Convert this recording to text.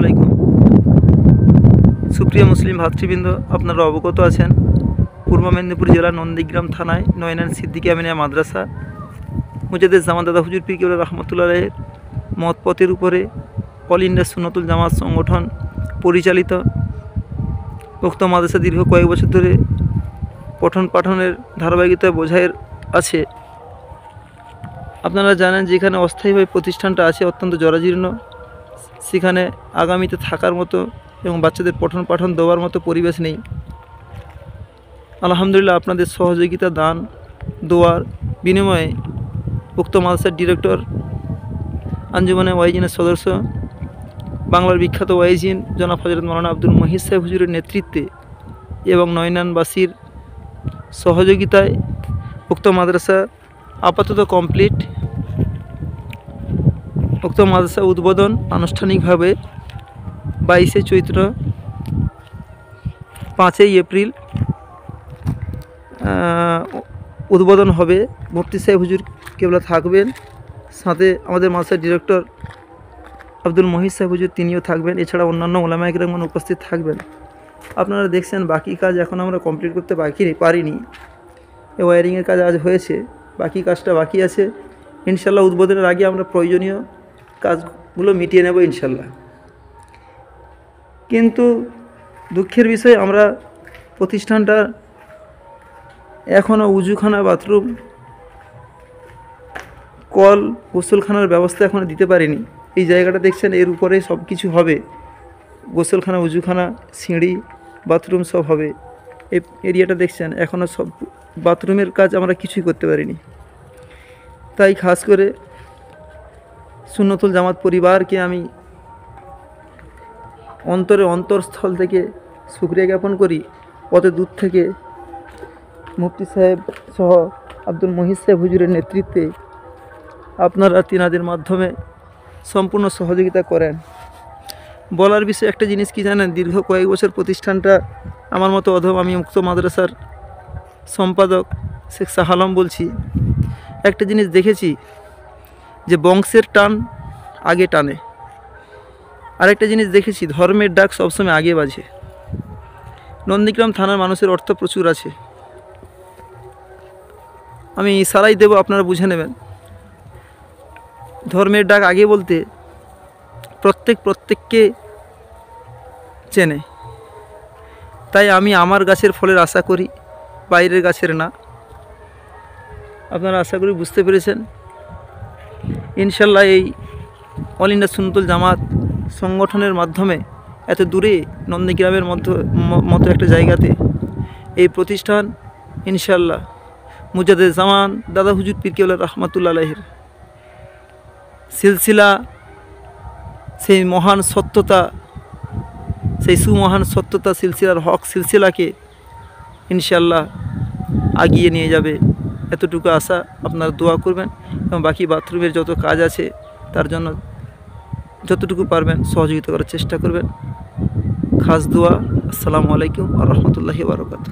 আলাইকুম। সুপ্রিয় মুসলিম ভাতৃবৃন্দ, আপনারা অবগত আছেন পূর্ব মেদিনীপুর জেলার নন্দীগ্রাম থানায় নয়নান সিদ্দিকী আমিনিয়া মাদ্রাসা মুজাদ্দেদ জামান দাদা হুজুর পীর কেবলা রহমতুল্লাহের মতপথের উপরে অল ইন্ডিয়া সুন্নতুল জামাত সংগঠন পরিচালিত উক্ত মাদ্রাসা দীর্ঘ কয়েক বছর ধরে পঠন পাঠনের ধারাবাহিকতা বজায় আছে। আপনারা জানেন যে এখানে অস্থায়ীভাবে প্রতিষ্ঠানটা আছে অত্যন্ত জরাজীর্ণ, সেখানে আগামীতে থাকার মতো এবং বাচ্চাদের পঠন পাঠন দেওয়ার মতো পরিবেশ নেই। আলহামদুলিল্লাহ, আপনাদের সহযোগিতা দান দোয়ার বিনিময়ে উক্ত মাদ্রাসার ডিরেক্টর, আঞ্জুমানে ওয়াইজিনের সদস্য, বাংলার বিখ্যাত ওয়াইজিন জনাব হযরত মাওলানা আব্দুল মহিদ সাহেব হুজুরের নেতৃত্বে এবং নয়নানবাসীর সহযোগিতায় উক্ত মাদ্রাসা আপাতত কমপ্লিট। উক্ত মাদ্রাসা উদ্বোধন আনুষ্ঠানিকভাবে 22শে চৈত্র, 5ই এপ্রিল উদ্বোধন হবে। মুফতি সাহেব হুজুর কেবলা থাকবেন, সাথে আমাদের মাদ্রাসার ডিরেক্টর আব্দুল মহিদ সাহেব হুজুর তিনিও থাকবেন, এছাড়া অন্যান্য ওলামায়ে কেরাম উপস্থিত থাকবেন। আপনারা দেখছেন বাকি কাজ এখন আমরা কমপ্লিট করতে পারিনি। এই ওয়ারিংয়ের কাজ আজ হয়েছে, বাকি কাজটা বাকি আছে। ইনশাল্লাহ উদ্বোধনের আগে আমরা প্রয়োজনীয় কাজগুলো মিটিয়ে নেব ইনশাল্লাহ। কিন্তু দুঃখের বিষয়, আমরা প্রতিষ্ঠানটা এখনও উজুখানা, বাথরুম, কল, গোসলখানার ব্যবস্থা এখনও দিতে পারিনি। এই জায়গাটা দেখছেন, এর উপরে সব কিছু হবে, গোসলখানা, উজুখানা, সিঁড়ি, বাথরুম সব হবে। এই এরিয়াটা দেখছেন, এখনও সব বাথরুমের কাজ আমরা কিছুই করতে পারিনি। তাই খাস করে সুন্নতুল জামাত পরিবারকে আমি অন্তরস্থল থেকে শুকরিয়া জ্ঞাপন করি। অত দূর থেকে মুফতি সাহেব সহ আব্দুল মহিদ সাহেব হুজুরের নেতৃত্বে আপনারা তিনাদের মাধ্যমে সম্পূর্ণ সহযোগিতা করেন। বলার বিষয় একটা জিনিস কি জানেন, দীর্ঘ কয়েক বছর প্রতিষ্ঠানটা আমার মতো অধম, আমি উক্ত মাদ্রাসার সম্পাদক শেখ শাহ আলম বলছি, একটা জিনিস দেখেছি যে বংশের টান আগে টানে। আরেকটা জিনিস দেখেছি, ধর্মের ডাক সবসময় আগে বাজে। নন্দীগ্রাম থানার মানুষের অর্থ প্রচুর আছে, আমি ইশারাই দেব, আপনারা বুঝে নেবেন। ধর্মের ডাক আগে বলতে প্রত্যেককে চেনে। তাই আমি আমার গাছের ফলের আশা করি, বাইরের গাছের না। আপনারা আশা করি বুঝতে পেরেছেন। ইনশাল্লাহ এই অল ইন্ডিয়া সুন্নতুল জামাত সংগঠনের মাধ্যমে এত দূরে নন্দীগ্রামের মতো একটা জায়গাতে এই প্রতিষ্ঠান ইনশাল্লাহ মুজাদ্দেদ জামান দাদা হুজুর পীর কেবলা রহমতুল্লাহের সিলসিলা, সেই মহান সত্যতা, সেই সুমহান সত্যতা সিলসিলার হক সিলসিলাকে ইনশাল্লাহ আগিয়ে নিয়ে যাবে, এতটুকু আশা। আপনারা দোয়া করবেন এবং বাকি বাথরুমের যত কাজ আছে তার জন্য যতটুকু পারবেন সহযোগিতা করার চেষ্টা করবেন। খাস দোয়া। আসসালামু আলাইকুম ওয়া রাহমাতুল্লাহি ওয়া বারাকাতুহু।